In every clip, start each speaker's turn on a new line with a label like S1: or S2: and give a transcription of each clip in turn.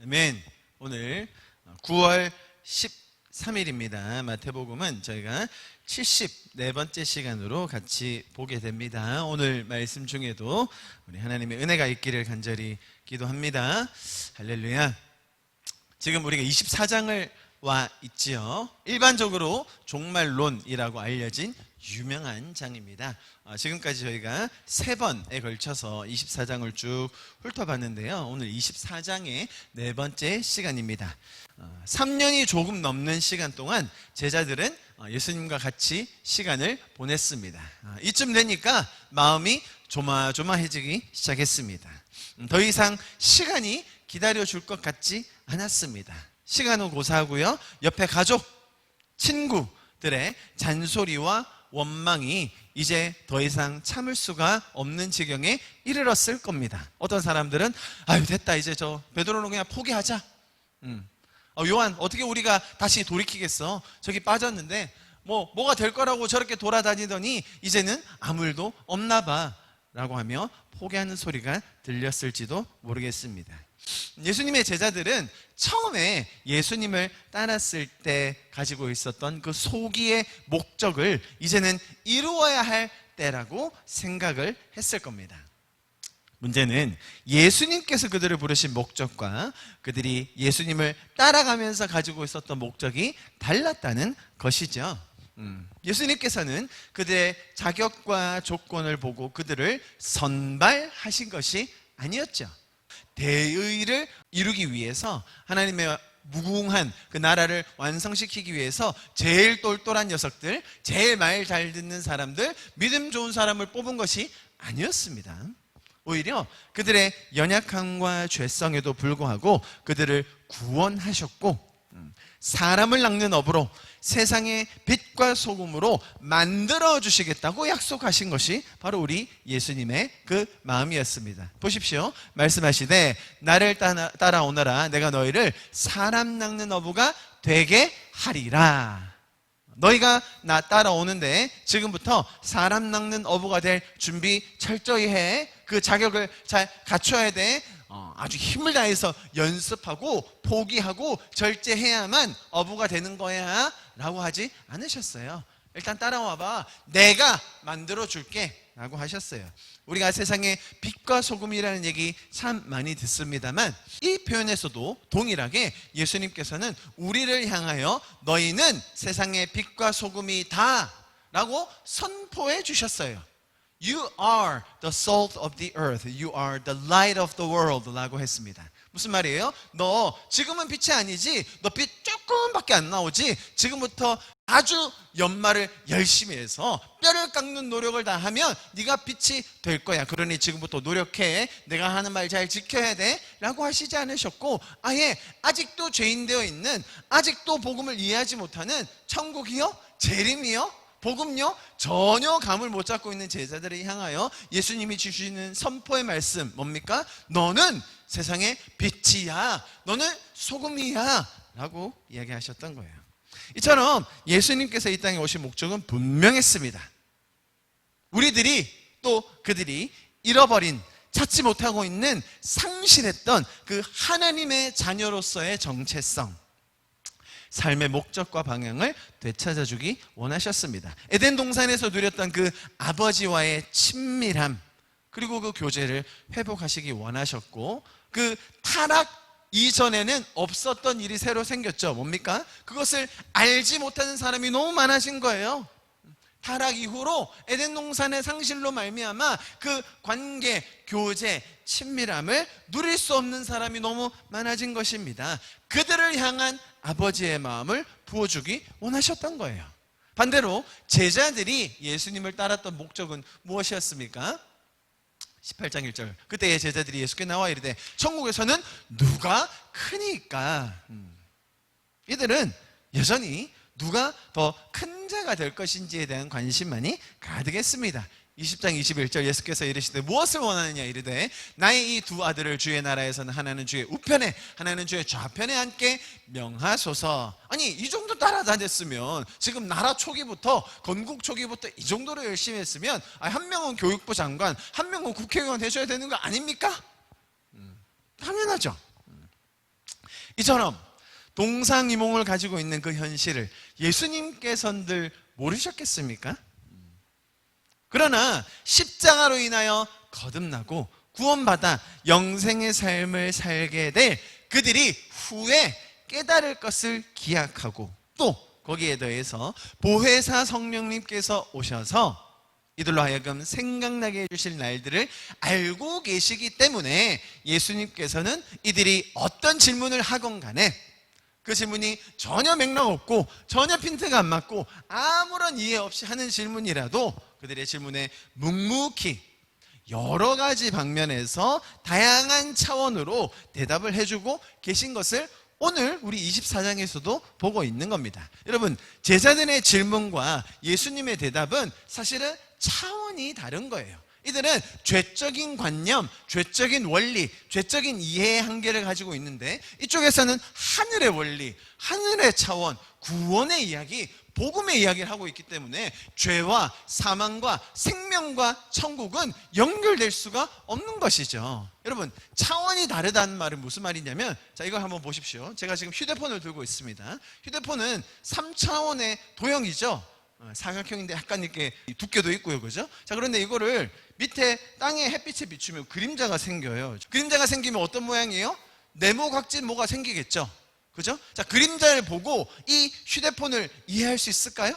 S1: 아멘. 오늘 9월 13일입니다. 마태복음은 저희가 74번째 시간으로 같이 보게 됩니다. 오늘 말씀 중에도 우리 하나님의 은혜가 있기를 간절히 기도합니다. 할렐루야. 지금 우리가 24장을 와 있지요. 일반적으로 종말론이라고 알려진 유명한 장입니다. 지금까지 저희가 3번에 걸쳐서 24장을 쭉 훑어봤는데요. 오늘 24장의 4번째 시간입니다. 3년이 조금 넘는 시간 동안 제자들은 예수님과 같이 시간을 보냈습니다. 이쯤 되니까 마음이 조마조마해지기 시작했습니다. 더 이상 시간이 기다려줄 것 같지 않았습니다. 시간은 고사하고요. 옆에 가족, 친구들의 잔소리와 원망이 이제 더 이상 참을 수가 없는 지경에 이르렀을 겁니다. 어떤 사람들은 아유 됐다, 이제 저 베드로는 그냥 포기하자. 요한 어떻게 우리가 다시 돌이키겠어? 저기 빠졌는데 뭐가 될 거라고 저렇게 돌아다니더니 이제는 아무 일도 없나 봐 라고 하며 포기하는 소리가 들렸을지도 모르겠습니다. 예수님의 제자들은 처음에 예수님을 따랐을 때 가지고 있었던 그 소기의 목적을 이제는 이루어야 할 때라고 생각을 했을 겁니다. 문제는 예수님께서 그들을 부르신 목적과 그들이 예수님을 따라가면서 가지고 있었던 목적이 달랐다는 것이죠. 예수님께서는 그들의 자격과 조건을 보고 그들을 선발하신 것이 아니었죠. 대의를 이루기 위해서, 하나님의 무궁한 그 나라를 완성시키기 위해서 제일 똘똘한 녀석들, 제일 말 잘 듣는 사람들, 믿음 좋은 사람을 뽑은 것이 아니었습니다. 오히려 그들의 연약함과 죄성에도 불구하고 그들을 구원하셨고 사람을 낚는 업으로 세상의 빛과 소금으로 만들어 주시겠다고 약속하신 것이 바로 우리 예수님의 그 마음이었습니다. 보십시오. 말씀하시되 나를 따라오너라, 내가 너희를 사람 낚는 어부가 되게 하리라. 너희가 나 따라오는데 지금부터 사람 낚는 어부가 될 준비 철저히 해. 그 자격을 잘 갖춰야 돼. 아주 힘을 다해서 연습하고 포기하고 절제해야만 어부가 되는 거야 라고 하지 않으셨어요. 일단 따라와봐, 내가 만들어줄게 라고 하셨어요. 우리가 세상의 빛과 소금이라는 얘기 참 많이 듣습니다만 이 표현에서도 동일하게 예수님께서는 우리를 향하여 너희는 세상의 빛과 소금이다 라고 선포해 주셨어요. You are the salt of the earth. You are the light of the world 라고 했습니다. 무슨 말이에요? 너 지금은 빛이 아니지, 너 빛 조금밖에 안 나오지, 지금부터 아주 연말을 열심히 해서 뼈를 깎는 노력을 다 하면 네가 빛이 될 거야. 그러니 지금부터 노력해. 내가 하는 말 잘 지켜야 돼 라고 하시지 않으셨고, 아예 아직도 죄인되어 있는, 아직도 복음을 이해하지 못하는 천국이요? 재림이요? 복음요? 전혀 감을 못 잡고 있는 제자들을 향하여 예수님이 주시는 선포의 말씀 뭡니까? 너는 세상의 빛이야, 너는 소금이야 라고 이야기하셨던 거예요. 이처럼 예수님께서 이 땅에 오신 목적은 분명했습니다. 우리들이 또 그들이 잃어버린, 찾지 못하고 있는, 상실했던 그 하나님의 자녀로서의 정체성, 삶의 목적과 방향을 되찾아주기 원하셨습니다. 에덴 동산에서 누렸던 그 아버지와의 친밀함, 그리고 그 교제를 회복하시기 원하셨고, 그 타락 이전에는 없었던 일이 새로 생겼죠. 뭡니까? 그것을 알지 못하는 사람이 너무 많아진 거예요. 타락 이후로 에덴 동산의 상실로 말미암아 그 관계, 교제, 친밀함을 누릴 수 없는 사람이 너무 많아진 것입니다. 그들을 향한 아버지의 마음을 부어주기 원하셨던 거예요. 반대로 제자들이 예수님을 따랐던 목적은 무엇이었습니까? 18장 1절, 그때 제자들이 예수께 나와 이르되 천국에서는 누가 크니까? 이들은 여전히 누가 더 큰 자가 될 것인지에 대한 관심만이 가득했습니다. 20장 21절 예수께서 이르시되 무엇을 원하느냐 이르되 나의 이 두 아들을 주의 나라에서는 하나는 주의 우편에 하나는 주의 좌편에 앉게 명하소서. 아니 이 정도 따라다녔으면, 지금 나라 초기부터, 건국 초기부터 이 정도로 열심히 했으면 한 명은 교육부 장관, 한 명은 국회의원 해줘야 되는 거 아닙니까? 당연하죠. 이처럼 동상이몽을 가지고 있는 그 현실을 예수님께서들 모르셨겠습니까? 그러나 십자가로 인하여 거듭나고 구원받아 영생의 삶을 살게 될 그들이 후에 깨달을 것을 기약하고, 또 거기에 더해서 보혜사 성령님께서 오셔서 이들로 하여금 생각나게 해주실 날들을 알고 계시기 때문에 예수님께서는 이들이 어떤 질문을 하건 간에 그 질문이 전혀 맥락 없고 전혀 핀트가 안 맞고 아무런 이해 없이 하는 질문이라도 그들의 질문에 묵묵히 여러 가지 방면에서 다양한 차원으로 대답을 해주고 계신 것을 오늘 우리 24장에서도 보고 있는 겁니다. 여러분, 제자들의 질문과 예수님의 대답은 사실은 차원이 다른 거예요. 이들은 죄적인 관념, 죄적인 원리, 죄적인 이해의 한계를 가지고 있는데, 이쪽에서는 하늘의 원리, 하늘의 차원, 구원의 이야기, 복음의 이야기를 하고 있기 때문에 죄와 사망과 생명과 천국은 연결될 수가 없는 것이죠. 여러분, 차원이 다르다는 말은 무슨 말이냐면, 자, 이걸 한번 보십시오. 제가 지금 휴대폰을 들고 있습니다. 휴대폰은 3차원의 도형이죠. 사각형인데 약간 이렇게 두께도 있고요, 그죠? 자, 그런데 이거를 밑에 땅에 햇빛에 비추면 그림자가 생겨요. 그림자가 생기면 어떤 모양이에요? 네모각진 뭐가 생기겠죠, 그죠? 자, 그림자를 보고 이 휴대폰을 이해할 수 있을까요?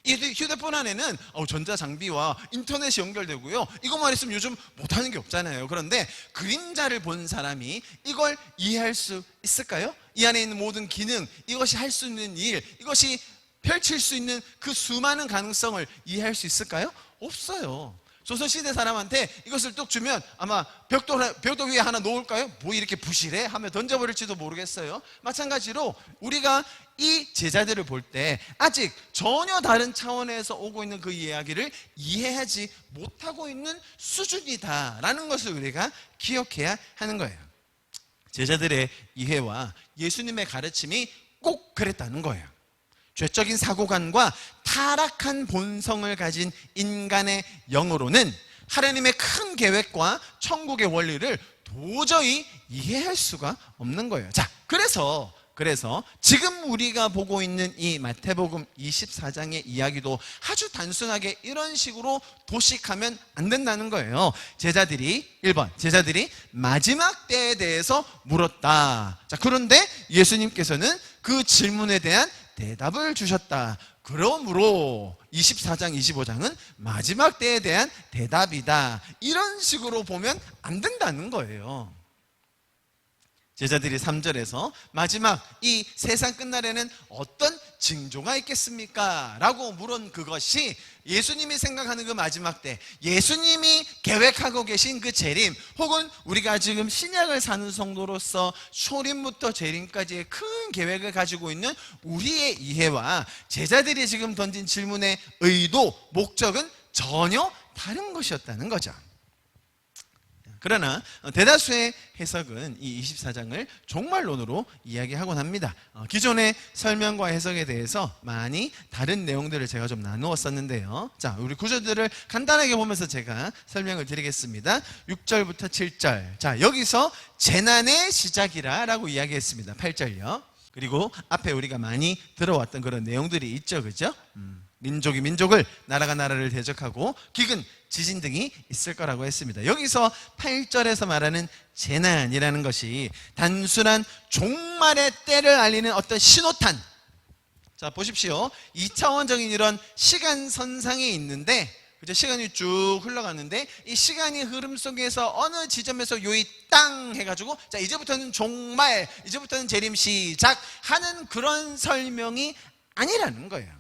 S1: 이 휴대폰 안에는 전자장비와 인터넷이 연결되고요, 이것만 있으면 요즘 못하는 게 없잖아요. 그런데 그림자를 본 사람이 이걸 이해할 수 있을까요? 이 안에 있는 모든 기능, 이것이 할 수 있는 일, 이것이 펼칠 수 있는 그 수많은 가능성을 이해할 수 있을까요? 없어요. 조선시대 사람한테 이것을 뚝 주면 아마 벽돌 위에 하나 놓을까요? 뭐 이렇게 부실해? 하며 던져버릴지도 모르겠어요. 마찬가지로 우리가 이 제자들을 볼 때 아직 전혀 다른 차원에서 오고 있는 그 이야기를 이해하지 못하고 있는 수준이다라는 것을 우리가 기억해야 하는 거예요. 제자들의 이해와 예수님의 가르침이 꼭 그랬다는 거예요. 죄적인 사고관과 타락한 본성을 가진 인간의 영으로는 하나님의 큰 계획과 천국의 원리를 도저히 이해할 수가 없는 거예요. 자, 그래서 지금 우리가 보고 있는 이 마태복음 24장의 이야기도 아주 단순하게 이런 식으로 도식하면 안 된다는 거예요. 1번 제자들이 마지막 때에 대해서 물었다. 자, 그런데 예수님께서는 그 질문에 대한 대답을 주셨다. 그러므로 24장, 25장은 마지막 때에 대한 대답이다. 이런 식으로 보면 안 된다는 거예요. 제자들이 3절에서 마지막 이 세상 끝날에는 어떤 징조가 있겠습니까? 라고 물은 그것이 예수님이 생각하는 그 마지막 때, 예수님이 계획하고 계신 그 재림, 혹은 우리가 지금 신약을 사는 성도로서 초림부터 재림까지의 큰 계획을 가지고 있는 우리의 이해와 제자들이 지금 던진 질문의 의도, 목적은 전혀 다른 것이었다는 거죠. 그러나 대다수의 해석은 이 24장을 종말론으로 이야기하곤 합니다. 기존의 설명과 해석에 대해서 많이 다른 내용들을 제가 좀 나누었었는데요. 자, 우리 구절들을 간단하게 보면서 제가 설명을 드리겠습니다. 6절부터 7절. 자, 여기서 재난의 시작이라 라고 이야기했습니다. 8절요. 그리고 앞에 우리가 많이 들어왔던 그런 내용들이 있죠, 그죠? 민족이 민족을, 나라가 나라를 대적하고 기근, 지진 등이 있을 거라고 했습니다. 여기서 8절에서 말하는 재난이라는 것이 단순한 종말의 때를 알리는 어떤 신호탄. 자, 보십시오. 2차원적인 이런 시간선상에 있는데, 그죠? 시간이 쭉 흘러가는데 이 시간이 흐름 속에서 어느 지점에서 요이 땅 해가지고, 자, 이제부터는 종말, 이제부터는 재림 시작 하는 그런 설명이 아니라는 거예요.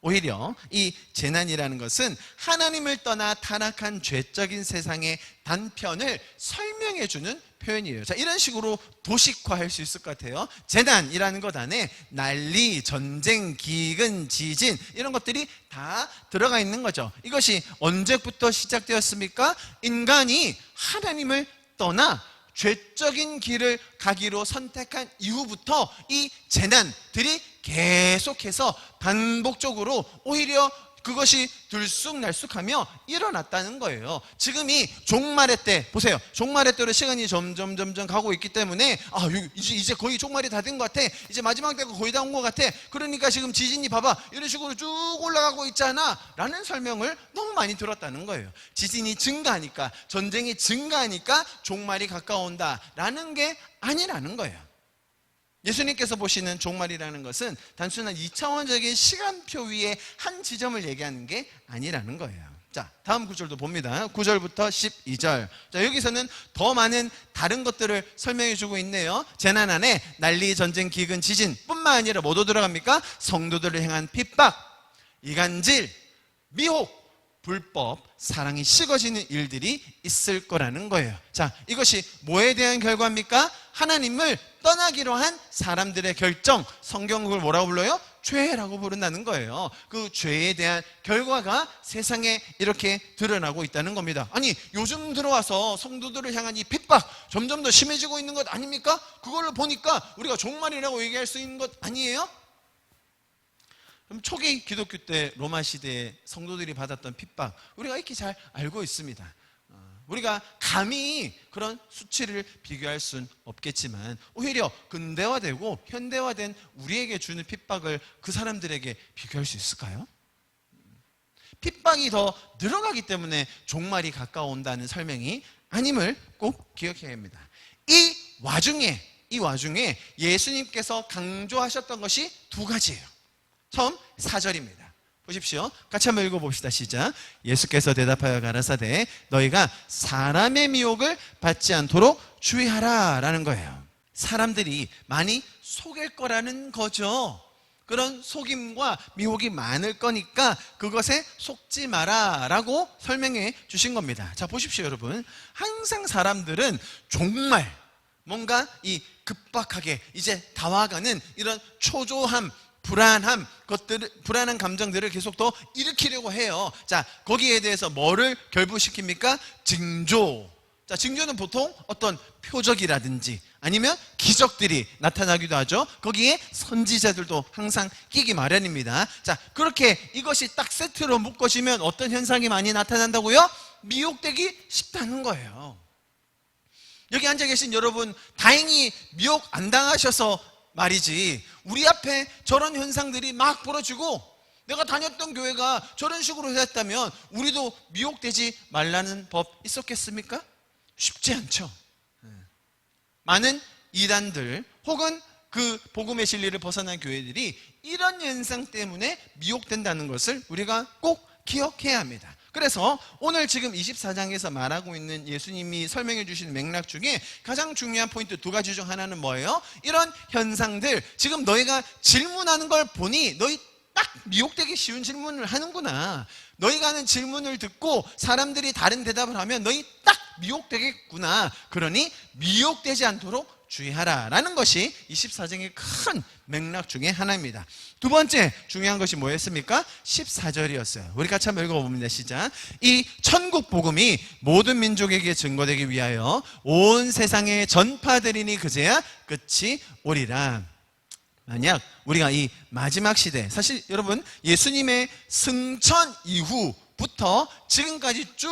S1: 오히려 이 재난이라는 것은 하나님을 떠나 타락한 죄적인 세상의 단편을 설명해주는 표현이에요. 자, 이런 식으로 도식화할 수 있을 것 같아요. 재난이라는 것 안에 난리, 전쟁, 기근, 지진 이런 것들이 다 들어가 있는 거죠. 이것이 언제부터 시작되었습니까? 인간이 하나님을 떠나 죄적인 길을 가기로 선택한 이후부터 이 재난들이 계속해서 반복적으로 오히려 그것이 들쑥날쑥하며 일어났다는 거예요. 지금이 종말의 때, 보세요. 종말의 때로 시간이 점점 가고 있기 때문에 이제 거의 종말이 다 된 것 같아. 이제 마지막 때가 거의 다 온 것 같아. 그러니까 지금 지진이 봐봐 이런 식으로 쭉 올라가고 있잖아 라는 설명을 너무 많이 들었다는 거예요. 지진이 증가하니까, 전쟁이 증가하니까 종말이 가까운다 라는 게 아니라는 거예요. 예수님께서 보시는 종말이라는 것은 단순한 2차원적인 시간표 위에 한 지점을 얘기하는 게 아니라는 거예요. 자, 다음 구절도 봅니다. 9절부터 12절. 자, 여기서는 더 많은 다른 것들을 설명해 주고 있네요. 재난 안에 난리, 전쟁, 기근, 지진 뿐만 아니라 뭐도 들어갑니까? 성도들을 향한 핍박, 이간질, 미혹, 불법, 사랑이 식어지는 일들이 있을 거라는 거예요. 자, 이것이 뭐에 대한 결과입니까? 하나님을 떠나기로 한 사람들의 결정. 성경 그걸 뭐라고 불러요? 죄라고 부른다는 거예요. 그 죄에 대한 결과가 세상에 이렇게 드러나고 있다는 겁니다. 아니, 요즘 들어와서 성도들을 향한 이 핍박 점점 더 심해지고 있는 것 아닙니까? 그걸 보니까 우리가 종말이라고 얘기할 수 있는 것 아니에요? 그럼 초기 기독교 때 로마 시대에 성도들이 받았던 핍박 우리가 이렇게 잘 알고 있습니다. 우리가 감히 그런 수치를 비교할 수는 없겠지만 오히려 근대화되고 현대화된 우리에게 주는 핍박을 그 사람들에게 비교할 수 있을까요? 핍박이 더 늘어가기 때문에 종말이 가까워온다는 설명이 아님을 꼭 기억해야 합니다. 이 와중에 예수님께서 강조하셨던 것이 두 가지예요. 처음 4절입니다. 보십시오. 같이 한번 읽어봅시다. 시작. 예수께서 대답하여 가라사대 너희가 사람의 미혹을 받지 않도록 주의하라 라는 거예요. 사람들이 많이 속일 거라는 거죠. 그런 속임과 미혹이 많을 거니까 그것에 속지 마라 라고 설명해 주신 겁니다. 자, 보십시오 여러분. 항상 사람들은 정말 뭔가 이 급박하게 이제 다와가는 이런 초조함, 불안한 감정들을 계속 더 일으키려고 해요. 자, 거기에 대해서 뭐를 결부시킵니까? 징조. 자, 징조는 보통 어떤 표적이라든지 아니면 기적들이 나타나기도 하죠. 거기에 선지자들도 항상 끼기 마련입니다. 자, 그렇게 이것이 딱 세트로 묶어지면 어떤 현상이 많이 나타난다고요? 미혹되기 쉽다는 거예요. 여기 앉아 계신 여러분, 다행히 미혹 안 당하셔서 말이지, 우리 앞에 저런 현상들이 막 벌어지고 내가 다녔던 교회가 저런 식으로 했다면 우리도 미혹되지 말라는 법 있었겠습니까? 쉽지 않죠. 많은 이단들 혹은 그 복음의 진리를 벗어난 교회들이 이런 현상 때문에 미혹된다는 것을 우리가 꼭 기억해야 합니다. 그래서 오늘 지금 24장에서 말하고 있는 예수님이 설명해 주신 맥락 중에 가장 중요한 포인트 두 가지 중 하나는 뭐예요? 이런 현상들, 지금 너희가 질문하는 걸 보니 너희 딱 미혹되기 쉬운 질문을 하는구나. 너희가 하는 질문을 듣고 사람들이 다른 대답을 하면 너희 딱 미혹되겠구나. 그러니 미혹되지 않도록 주의하라 라는 것이 24장의 큰 맥락 중에 하나입니다. 두 번째 중요한 것이 뭐였습니까? 14절이었어요. 우리 같이 한번 읽어봅니다. 시작. 이 천국 복음이 모든 민족에게 증거되기 위하여 온 세상에 전파되리니 그제야 끝이 오리라. 만약 우리가 이 마지막 시대, 사실 여러분 예수님의 승천 이후부터 지금까지 쭉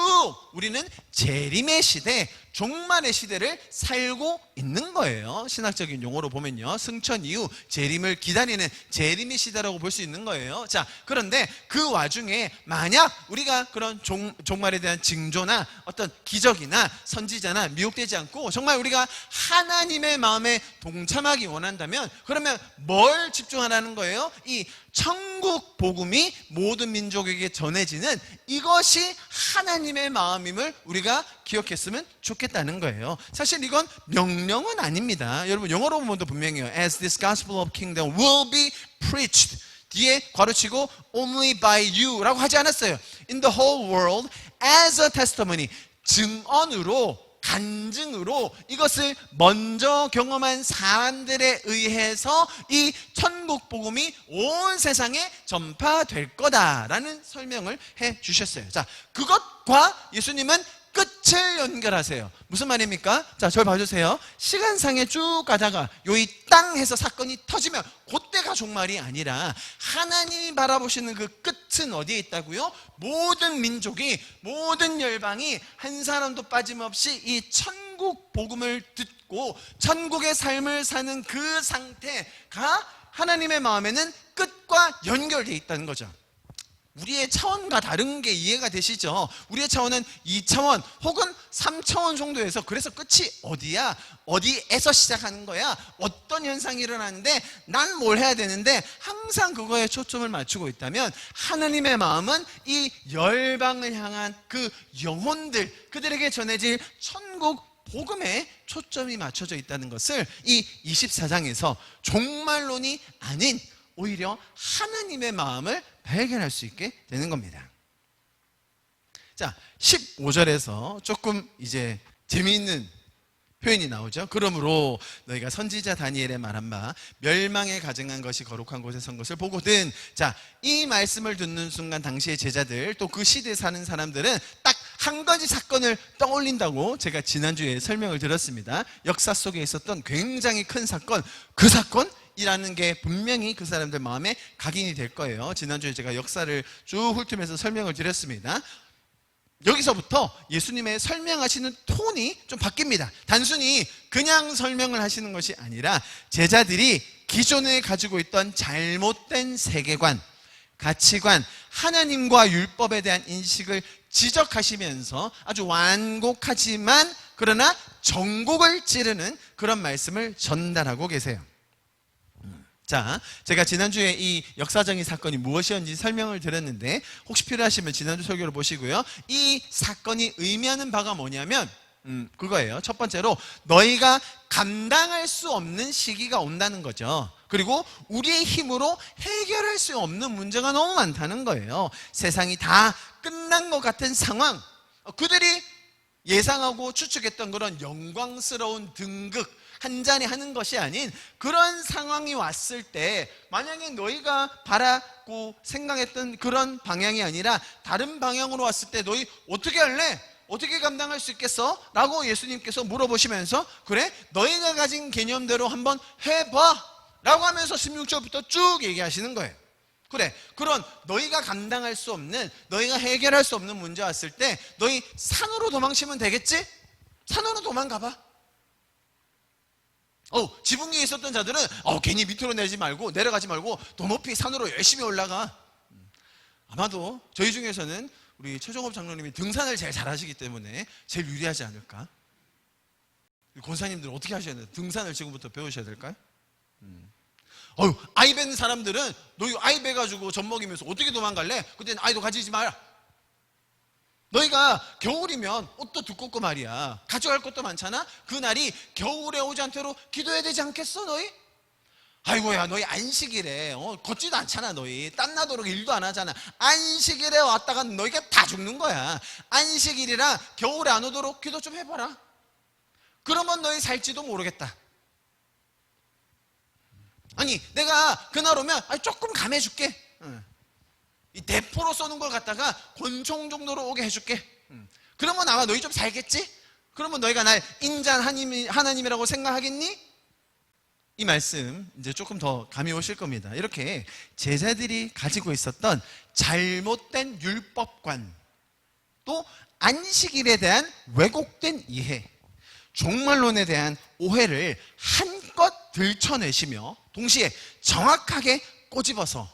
S1: 우리는 재림의 시대, 종말의 시대를 살고 있는 거예요. 신학적인 용어로 보면요, 승천 이후 재림을 기다리는 재림의 시대라고 볼 수 있는 거예요. 자, 그런데 그 와중에 만약 우리가 그런 종말에 대한 징조나 어떤 기적이나 선지자나 미혹되지 않고 정말 우리가 하나님의 마음에 동참하기 원한다면 그러면 뭘 집중하라는 거예요? 이 천국 복음이 모든 민족에게 전해지는 이것이 하나님의 마음임을 우리가 기억했으면 좋겠다는 거예요. 사실 이건 명령은 아닙니다. 여러분 영어로 보면 분명해요. As this gospel of kingdom will be preached. 뒤에 괄호치고 only by you 라고 하지 않았어요. In the whole world as a testimony. 증언으로, 간증으로 이것을 먼저 경험한 사람들에 의해서 이 천국 복음이 온 세상에 전파될 거다라는 설명을 해 주셨어요. 자, 그것과 예수님은 끝을 연결하세요. 무슨 말입니까? 자, 저를 봐주세요. 시간상에 쭉 가다가 요이 땅 해서 사건이 터지면 그때가 종말이 아니라 하나님이 바라보시는 그 끝은 어디에 있다고요? 모든 민족이, 모든 열방이 한 사람도 빠짐없이 이 천국 복음을 듣고 천국의 삶을 사는 그 상태가 하나님의 마음에는 끝과 연결되어 있다는 거죠. 우리의 차원과 다른 게 이해가 되시죠? 우리의 차원은 2차원 혹은 3차원 정도에서, 그래서 끝이 어디야? 어디에서 시작하는 거야? 어떤 현상이 일어나는데 난 뭘 해야 되는데, 항상 그거에 초점을 맞추고 있다면 하나님의 마음은 이 열방을 향한 그 영혼들, 그들에게 전해질 천국 복음에 초점이 맞춰져 있다는 것을 이 24장에서 종말론이 아닌 오히려 하나님의 마음을 발견할 수 있게 되는 겁니다. 자, 15절에서 조금 이제 재미있는 표현이 나오죠. 그러므로 너희가 선지자 다니엘의 말한 바 멸망에 가증한 것이 거룩한 곳에 선 것을 보거든. 자, 이 말씀을 듣는 순간 당시의 제자들, 또 그 시대에 사는 사람들은 딱 한 가지 사건을 떠올린다고 제가 지난주에 설명을 드렸습니다. 역사 속에 있었던 굉장히 큰 사건, 그 사건 이라는 게 분명히 그 사람들 마음에 각인이 될 거예요. 지난주에 제가 역사를 쭉 훑으면서 설명을 드렸습니다. 여기서부터 예수님의 설명하시는 톤이 좀 바뀝니다. 단순히 그냥 설명을 하시는 것이 아니라 제자들이 기존에 가지고 있던 잘못된 세계관, 가치관, 하나님과 율법에 대한 인식을 지적하시면서 아주 완곡하지만 그러나 정곡을 찌르는 그런 말씀을 전달하고 계세요. 자, 제가 지난주에 이 역사적인 사건이 무엇이었는지 설명을 드렸는데, 혹시 필요하시면 지난주 설교를 보시고요. 이 사건이 의미하는 바가 뭐냐면 그거예요. 첫 번째로 너희가 감당할 수 없는 시기가 온다는 거죠. 그리고 우리의 힘으로 해결할 수 없는 문제가 너무 많다는 거예요. 세상이 다 끝난 것 같은 상황, 그들이 예상하고 추측했던 그런 영광스러운 등극, 한잔히 하는 것이 아닌 그런 상황이 왔을 때, 만약에 너희가 바라고 생각했던 그런 방향이 아니라 다른 방향으로 왔을 때 너희 어떻게 할래? 어떻게 감당할 수 있겠어? 라고 예수님께서 물어보시면서, 그래? 너희가 가진 개념대로 한번 해봐 라고 하면서 16절부터 쭉 얘기하시는 거예요. 그래, 그런 너희가 감당할 수 없는, 너희가 해결할 수 없는 문제 왔을 때 너희 산으로 도망치면 되겠지? 산으로 도망가봐. 지붕 위에 있었던 자들은 괜히 밑으로 내려가지 말고 더 높이 산으로 열심히 올라가. 아마도 저희 중에서는 우리 최종업 장로님이 등산을 제일 잘하시기 때문에 제일 유리하지 않을까. 권사님들 어떻게 하셔야 돼요? 등산을 지금부터 배우셔야 될까요? 아이 벤 사람들은 너희 아이 배 가지고 젖 먹이면서 어떻게 도망갈래? 그때는 아이도 가지지 마라. 너희가 겨울이면 옷도 두껍고 말이야, 가져갈 것도 많잖아. 그날이 겨울에 오지 않도록 기도해야 되지 않겠어 너희? 아이고야, 너희 안식일에 걷지도 않잖아. 너희 땀나도록 일도 안 하잖아. 안식일에 왔다가 너희가 다 죽는 거야. 안식일이라 겨울에 안 오도록 기도 좀 해봐라. 그러면 너희 살지도 모르겠다. 아니, 내가 그날 오면 조금 감해줄게. 이 대포로 쏘는 걸 갖다가 권총 정도로 오게 해줄게. 그러면 아마 너희 좀 살겠지? 그러면 너희가 날 인자한 하나님이라고 생각하겠니? 이 말씀 이제 조금 더 감이 오실 겁니다. 이렇게 제자들이 가지고 있었던 잘못된 율법관, 또 안식일에 대한 왜곡된 이해, 종말론에 대한 오해를 한껏 들춰내시며 동시에 정확하게 꼬집어서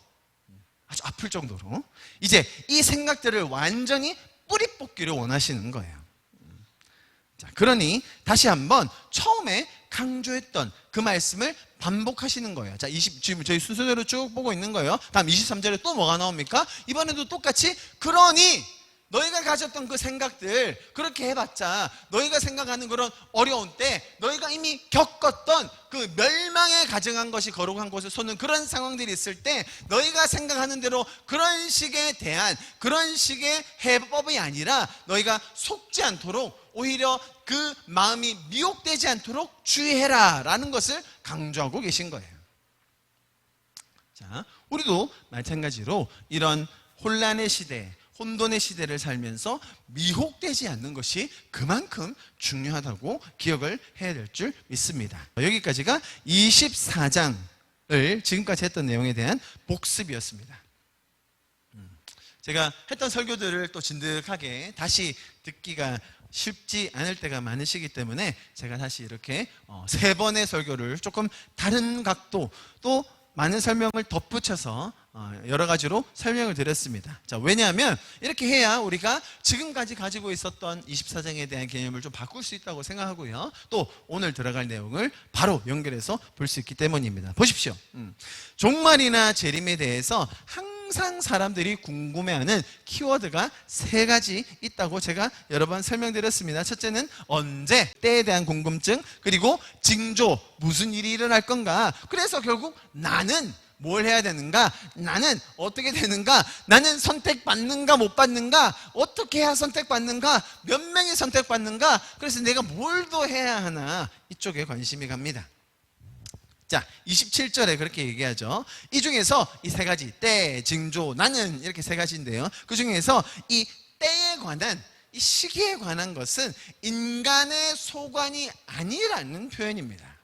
S1: 아주 아플 정도로 이제 이 생각들을 완전히 뿌리 뽑기를 원하시는 거예요. 자, 그러니 다시 한번 처음에 강조했던 그 말씀을 반복하시는 거예요. 자, 지금 저희 순서대로 쭉 보고 있는 거예요. 다음 23절에 또 뭐가 나옵니까? 이번에도 똑같이, 그러니 너희가 가졌던 그 생각들 그렇게 해봤자 너희가 생각하는 그런 어려운 때, 너희가 이미 겪었던 그 멸망에 가증한 것이 거룩한 곳에 서는 그런 상황들이 있을 때, 너희가 생각하는 대로 그런 식에 대한 그런 식의 해법이 아니라 너희가 속지 않도록, 오히려 그 마음이 미혹되지 않도록 주의해라 라는 것을 강조하고 계신 거예요. 자, 우리도 마찬가지로 이런 혼란의 시대, 혼돈의 시대를 살면서 미혹되지 않는 것이 그만큼 중요하다고 기억을 해야 될 줄 믿습니다. 여기까지가 24장을 지금까지 했던 내용에 대한 복습이었습니다. 제가 했던 설교들을 또 진득하게 다시 듣기가 쉽지 않을 때가 많으시기 때문에 제가 다시 이렇게 3번의 설교를 조금 다른 각도 또 많은 설명을 덧붙여서 여러 가지로 설명을 드렸습니다. 자, 왜냐하면 이렇게 해야 우리가 지금까지 가지고 있었던 24장에 대한 개념을 좀 바꿀 수 있다고 생각하고요. 또 오늘 들어갈 내용을 바로 연결해서 볼 수 있기 때문입니다. 보십시오. 종말이나 재림에 대해서 항상 사람들이 궁금해하는 키워드가 3가지 있다고 제가 여러 번 설명드렸습니다. 첫째는 언제, 때에 대한 궁금증, 그리고 징조, 무슨 일이 일어날 건가. 그래서 결국 나는 뭘 해야 되는가, 나는 어떻게 되는가, 나는 선택받는가 못 받는가, 어떻게 해야 선택받는가, 몇 명이 선택받는가, 그래서 내가 뭘 더 해야 하나, 이쪽에 관심이 갑니다. 자, 27절에 그렇게 얘기하죠. 이 중에서 이 3가지, 때, 징조, 나는, 이렇게 3가지인데요. 그 중에서 이 때에 관한, 이 시기에 관한 것은 인간의 소관이 아니라는 표현입니다.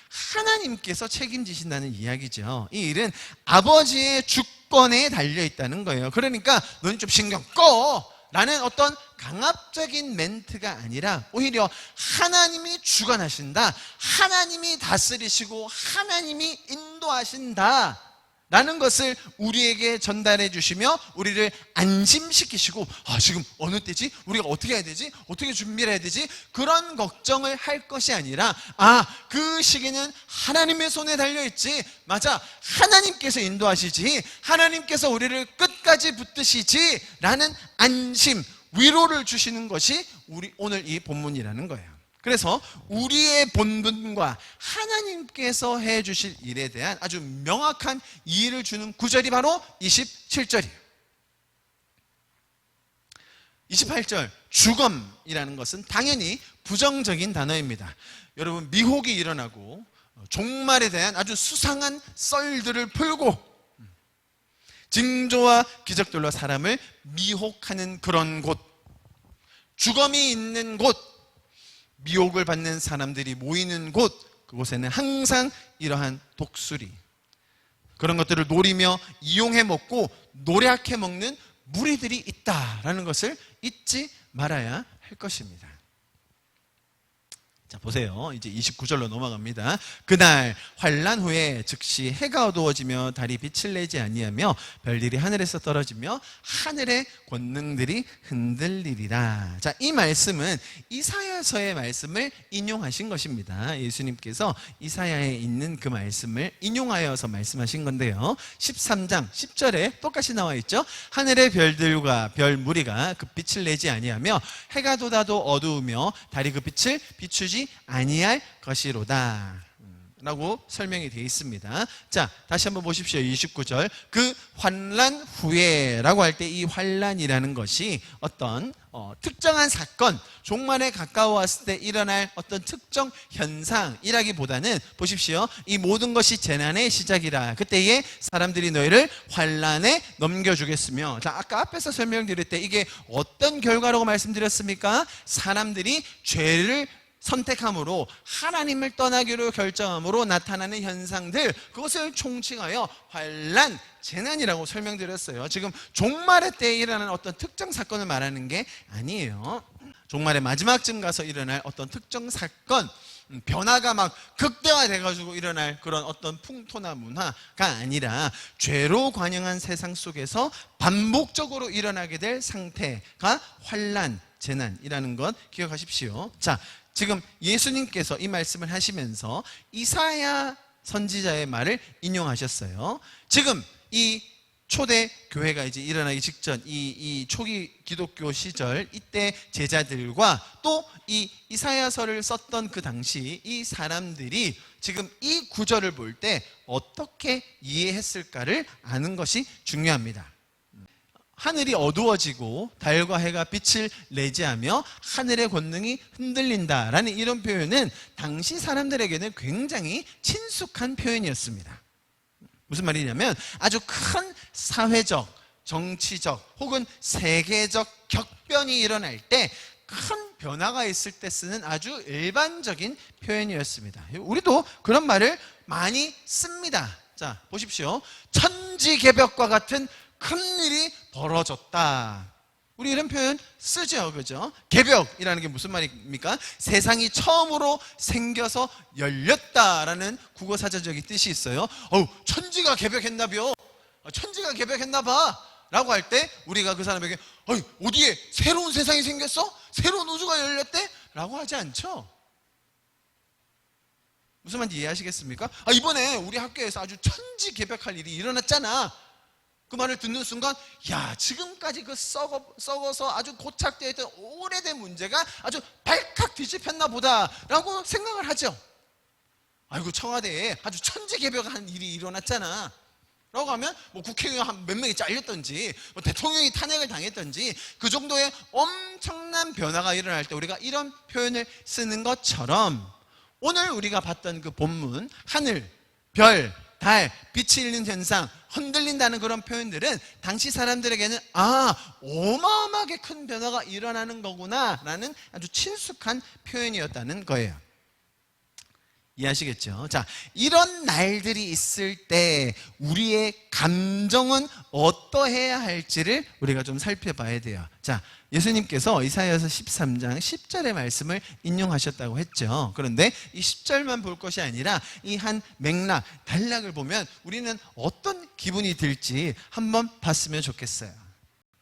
S1: 하나님께서 책임지신다는 이야기죠. 이 일은 아버지의 주권에 달려있다는 거예요. 그러니까 너는 좀 신경 꺼! 라는 어떤 강압적인 멘트가 아니라 오히려 하나님이 주관하신다, 하나님이 다스리시고 하나님이 인도하신다 라는 것을 우리에게 전달해 주시며 우리를 안심시키시고, 지금 어느 때지? 우리가 어떻게 해야 되지? 어떻게 준비를 해야 되지? 그런 걱정을 할 것이 아니라 그 시기는 하나님의 손에 달려있지, 맞아, 하나님께서 인도하시지, 하나님께서 우리를 끝까지 붙드시지 라는 안심, 위로를 주시는 것이 우리 오늘 이 본문이라는 거예요. 그래서 우리의 본분과 하나님께서 해주실 일에 대한 아주 명확한 이해를 주는 구절이 바로 27절이에요. 28절, 주검이라는 것은 당연히 부정적인 단어입니다. 여러분, 미혹이 일어나고 종말에 대한 아주 수상한 썰들을 풀고 징조와 기적들로 사람을 미혹하는 그런 곳, 주검이 있는 곳, 미혹을 받는 사람들이 모이는 곳, 그곳에는 항상 이러한 독수리, 그런 것들을 노리며 이용해 먹고 노략해 먹는 무리들이 있다라는 것을 잊지 말아야 할 것입니다. 자, 보세요. 이제 29절로 넘어갑니다. 그날 환난 후에 즉시 해가 어두워지며 달이 빛을 내지 아니하며 별들이 하늘에서 떨어지며 하늘의 권능들이 흔들리리라. 자, 이 말씀은 이사야서의 말씀을 인용하신 것입니다. 예수님께서 이사야에 있는 그 말씀을 인용하여서 말씀하신 건데요. 13장 10절에 똑같이 나와 있죠. 하늘의 별들과 별 무리가 그 빛을 내지 아니하며 해가 돋아도 어두우며 달이 그 빛을 비추지 아니할 것이로다 라고 설명이 되어 있습니다. 자, 다시 한번 보십시오. 29절, 그 환난 후에 라고 할 때 이 환난이라는 것이 어떤 특정한 사건, 종말에 가까워왔을 때 일어날 어떤 특정 현상이라기보다는 보십시오. 이 모든 것이 재난의 시작이라. 그때에 사람들이 너희를 환난에 넘겨주겠으며, 자, 아까 앞에서 설명드릴 때 이게 어떤 결과라고 말씀드렸습니까? 사람들이 죄를 선택함으로, 하나님을 떠나기로 결정함으로 나타나는 현상들, 그것을 총칭하여 환난, 재난이라고 설명드렸어요. 지금 종말의 때에 일어나는 어떤 특정 사건을 말하는 게 아니에요. 종말의 마지막쯤 가서 일어날 어떤 특정 사건, 변화가 막 극대화돼가지고 일어날 그런 어떤 풍토나 문화가 아니라 죄로 관영한 세상 속에서 반복적으로 일어나게 될 상태가 환난, 재난이라는 것 기억하십시오. 자, 지금 예수님께서 이 말씀을 하시면서 이사야 선지자의 말을 인용하셨어요. 지금 이 초대 교회가 이제 일어나기 직전, 이 초기 기독교 시절, 이때 제자들과 또 이 이사야서를 썼던 그 당시 이 사람들이 지금 이 구절을 볼 때 어떻게 이해했을까를 아는 것이 중요합니다. 하늘이 어두워지고 달과 해가 빛을 내지 하며 하늘의 권능이 흔들린다라는 이런 표현은 당시 사람들에게는 굉장히 친숙한 표현이었습니다. 무슨 말이냐면 아주 큰 사회적, 정치적 혹은 세계적 격변이 일어날 때 큰 변화가 있을 때 쓰는 아주 일반적인 표현이었습니다. 우리도 그런 말을 많이 씁니다. 자, 보십시오. 천지개벽과 같은 큰 일이 벌어졌다. 우리 이런 표현 쓰죠, 그죠? 개벽이라는 게 무슨 말입니까? 세상이 처음으로 생겨서 열렸다라는 국어사전적인 뜻이 있어요. 천지가 개벽했나벼. 천지가 개벽했나봐. 라고 할 때 우리가 그 사람에게 어디에 새로운 세상이 생겼어? 새로운 우주가 열렸대? 라고 하지 않죠. 무슨 말인지 이해하시겠습니까? 이번에 우리 학교에서 아주 천지개벽할 일이 일어났잖아. 그 말을 듣는 순간 야, 지금까지 그 썩어서 아주 고착되어 있던 오래된 문제가 아주 발칵 뒤집혔나 보다 라고 생각을 하죠. 아이고, 청와대에 아주 천지개벽한 일이 일어났잖아 라고 하면 국회의원 한 몇 명이 잘렸던지 대통령이 탄핵을 당했던지 그 정도의 엄청난 변화가 일어날 때 우리가 이런 표현을 쓰는 것처럼 오늘 우리가 봤던 그 본문, 하늘, 별, 달, 빛이 잃는 현상, 흔들린다는 그런 표현들은 당시 사람들에게는 어마어마하게 큰 변화가 일어나는 거구나 라는 아주 친숙한 표현이었다는 거예요. 이해하시겠죠? 자, 이런 날들이 있을 때 우리의 감정은 어떠해야 할지를 우리가 좀 살펴봐야 돼요. 자, 예수님께서 이사야서 13장 10절의 말씀을 인용하셨다고 했죠. 그런데 이 10절만 볼 것이 아니라 이 한 맥락, 단락을 보면 우리는 어떤 기분이 들지 한번 봤으면 좋겠어요.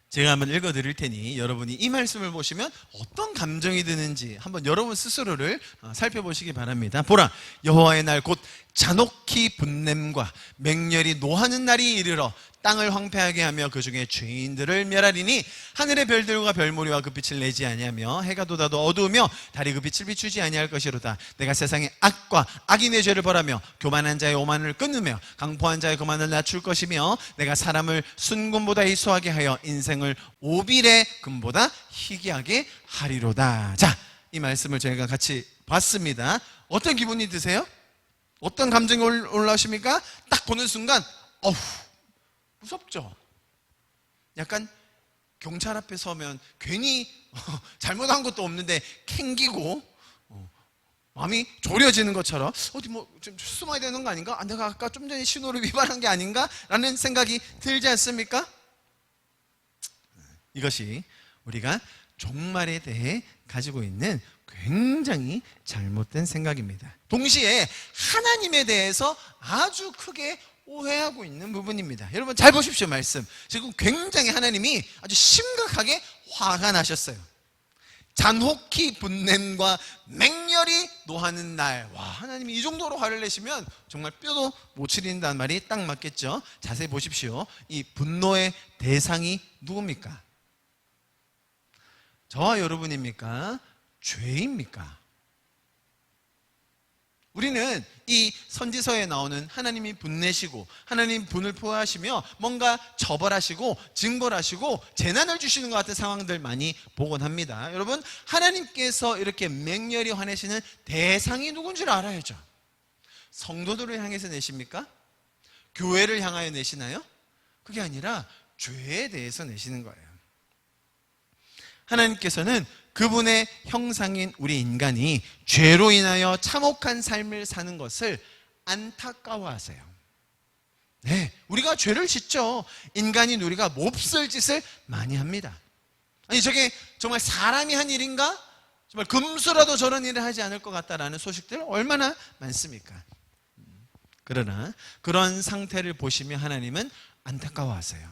S1: 제가 한번 읽어드릴 테니 여러분이 이 말씀을 보시면 어떤 감정이 드는지 한번 여러분 스스로를 살펴보시기 바랍니다. 보라, 여호와의 날 곧 잔혹히 분냄과 맹렬히 노하는 날이 이르러 땅을 황폐하게 하며 그 중에 죄인들을 멸하리니 하늘의 별들과 별무리와 그 빛을 내지 아니하며 해가 돋아도 어두우며 달이 그 빛을 비추지 아니할 것이로다. 내가 세상의 악과 악인의 죄를 벌하며 교만한 자의 오만을 끊으며 강포한 자의 거만을 낮출 것이며 내가 사람을 순금보다 희소하게 하여 인생을 오빌의 금보다 희귀하게 하리로다. 자, 이 말씀을 저희가 같이 봤습니다. 어떤 기분이 드세요? 어떤 감정이 올라오십니까? 딱 보는 순간 무섭죠. 약간 경찰 앞에 서면 괜히 잘못한 것도 없는데 캥기고 마음이 졸여지는 것처럼 어디 좀 숨어야 되는 거 아닌가? 내가 아까 좀 전에 신호를 위반한 게 아닌가? 라는 생각이 들지 않습니까? 이것이 우리가 종말에 대해 가지고 있는 굉장히 잘못된 생각입니다. 동시에 하나님에 대해서 아주 크게 오해하고 있는 부분입니다. 여러분 잘 보십시오. 말씀 지금 굉장히 하나님이 아주 심각하게 화가 나셨어요. 잔혹히 분냄과 맹렬히 노하는 날. 와, 하나님이 이 정도로 화를 내시면 정말 뼈도 못 치린다는 말이 딱 맞겠죠. 자세히 보십시오. 이 분노의 대상이 누굽니까? 저와 여러분입니까? 죄입니까? 우리는 이 선지서에 나오는 하나님이 분내시고 하나님 분을 포하시며 뭔가 처벌하시고 징벌하시고 재난을 주시는 것 같은 상황들 많이 보곤 합니다. 여러분, 하나님께서 이렇게 맹렬히 화내시는 대상이 누군지를 알아야죠. 성도들을 향해서 내십니까? 교회를 향하여 내시나요? 그게 아니라 죄에 대해서 내시는 거예요. 하나님께서는 그분의 형상인 우리 인간이 죄로 인하여 참혹한 삶을 사는 것을 안타까워하세요. 네, 우리가 죄를 짓죠. 인간인 우리가 몹쓸 짓을 많이 합니다. 아니, 저게 정말 사람이 한 일인가? 정말 금수라도 저런 일을 하지 않을 것 같다라는 소식들 얼마나 많습니까? 그러나 그런 상태를 보시며 하나님은 안타까워하세요.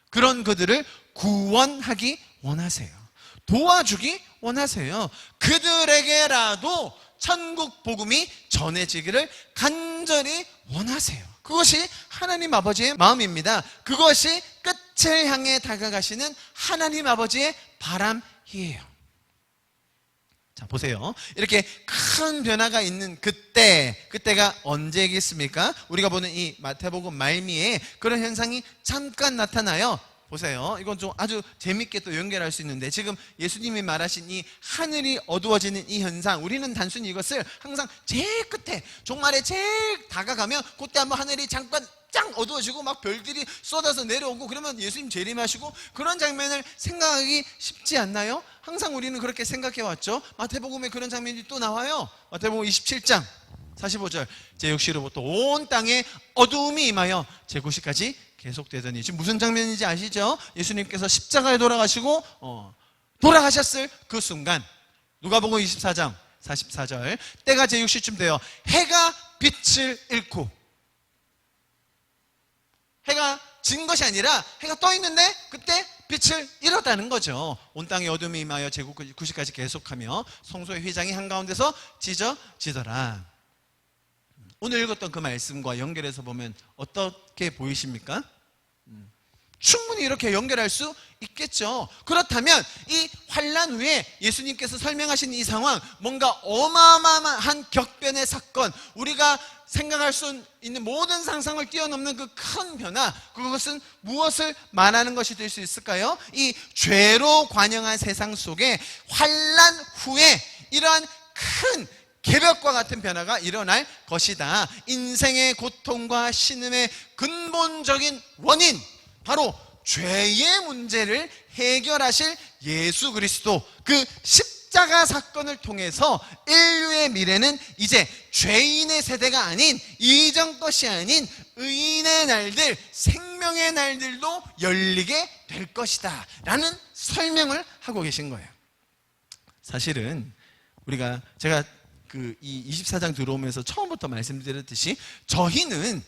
S1: 그런 그들을 구원하기 원하세요. 도와주기 원하세요. 그들에게라도 천국 복음이 전해지기를 간절히 원하세요. 그것이 하나님 아버지의 마음입니다. 그것이 끝을 향해 다가가시는 하나님 아버지의 바람이에요. 자, 보세요. 이렇게 큰 변화가 있는 그때가 언제겠습니까? 우리가 보는 이 마태복음 말미에 그런 현상이 잠깐 나타나요. 보세요. 이건 좀 아주 재밌게 또 연결할 수 있는데, 지금 예수님이 말하신 이 하늘이 어두워지는 이 현상, 우리는 단순히 이것을 항상 제일 끝에 종말에 제일 다가가면 그때 한번 하늘이 잠깐 짱 어두워지고 막 별들이 쏟아서 내려오고 그러면 예수님 재림하시고 그런 장면을 생각하기 쉽지 않나요? 항상 우리는 그렇게 생각해 왔죠. 마태복음에 그런 장면이 또 나와요. 마태복음 27장 45절, 제6시로부터 온 땅에 어두움이 임하여 제9시까지 계속되더니, 지금 무슨 장면인지 아시죠? 예수님께서 십자가에 돌아가시고 돌아가셨을 그 순간, 누가복음 24장 44절, 때가 제6시쯤 되어 해가 빛을 잃고, 해가 진 것이 아니라 해가 떠 있는데 그때 빛을 잃었다는 거죠. 온 땅에 어둠이 임하여 제9시까지 계속하며 성소의 휘장이 한가운데서 찢어지더라. 오늘 읽었던 그 말씀과 연결해서 보면 어떻게 보이십니까? 충분히 이렇게 연결할 수 있겠죠. 그렇다면 이 환난 후에 예수님께서 설명하신 이 상황, 뭔가 어마어마한 격변의 사건, 우리가 생각할 수 있는 모든 상상을 뛰어넘는 그 큰 변화, 그것은 무엇을 말하는 것이 될 수 있을까요? 이 죄로 관영한 세상 속에 환난 후에 이러한 큰 개벽과 같은 변화가 일어날 것이다. 인생의 고통과 신음의 근본적인 원인, 바로 죄의 문제를 해결하실 예수 그리스도, 그 십자가 사건을 통해서 인류의 미래는 이제 죄인의 세대가 아닌, 이전 것이 아닌 의인의 날들, 생명의 날들도 열리게 될 것이다 라는 설명을 하고 계신 거예요. 사실은 제가 이 24장 들어오면서 처음부터 말씀드렸듯이 저희는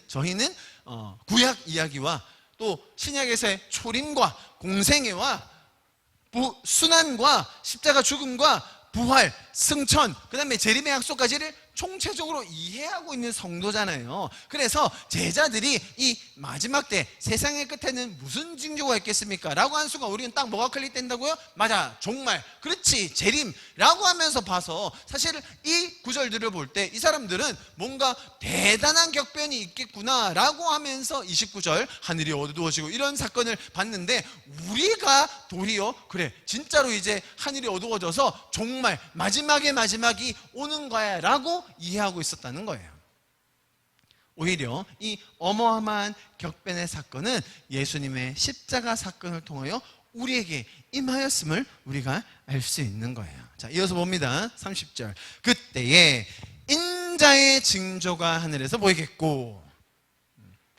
S1: 구약 이야기와 또 신약에서의 초림과 공생애와 순환과 십자가 죽음과 부활, 승천, 그 다음에 재림의 약속까지를 총체적으로 이해하고 있는 성도잖아요. 그래서 제자들이 이 마지막 때 세상의 끝에는 무슨 징조가 있겠습니까? 라고 한 순간 우리는 딱 뭐가 클릭된다고요? 맞아, 종말, 그렇지, 재림 라고 하면서 봐서, 사실 이 구절들을 볼 때 이 사람들은 뭔가 대단한 격변이 있겠구나 라고 하면서 29절 하늘이 어두워지고 이런 사건을 봤는데, 우리가 도리어 그래, 진짜로 이제 하늘이 어두워져서 정말 마지막이 오는 거야 라고 이해하고 있었다는 거예요. 오히려 이 어마어마한 격변의 사건은 예수님의 십자가 사건을 통하여 우리에게 임하였음을 우리가 알 수 있는 거예요. 자, 이어서 봅니다. 30절, 그때에 인자의 징조가 하늘에서 보이겠고,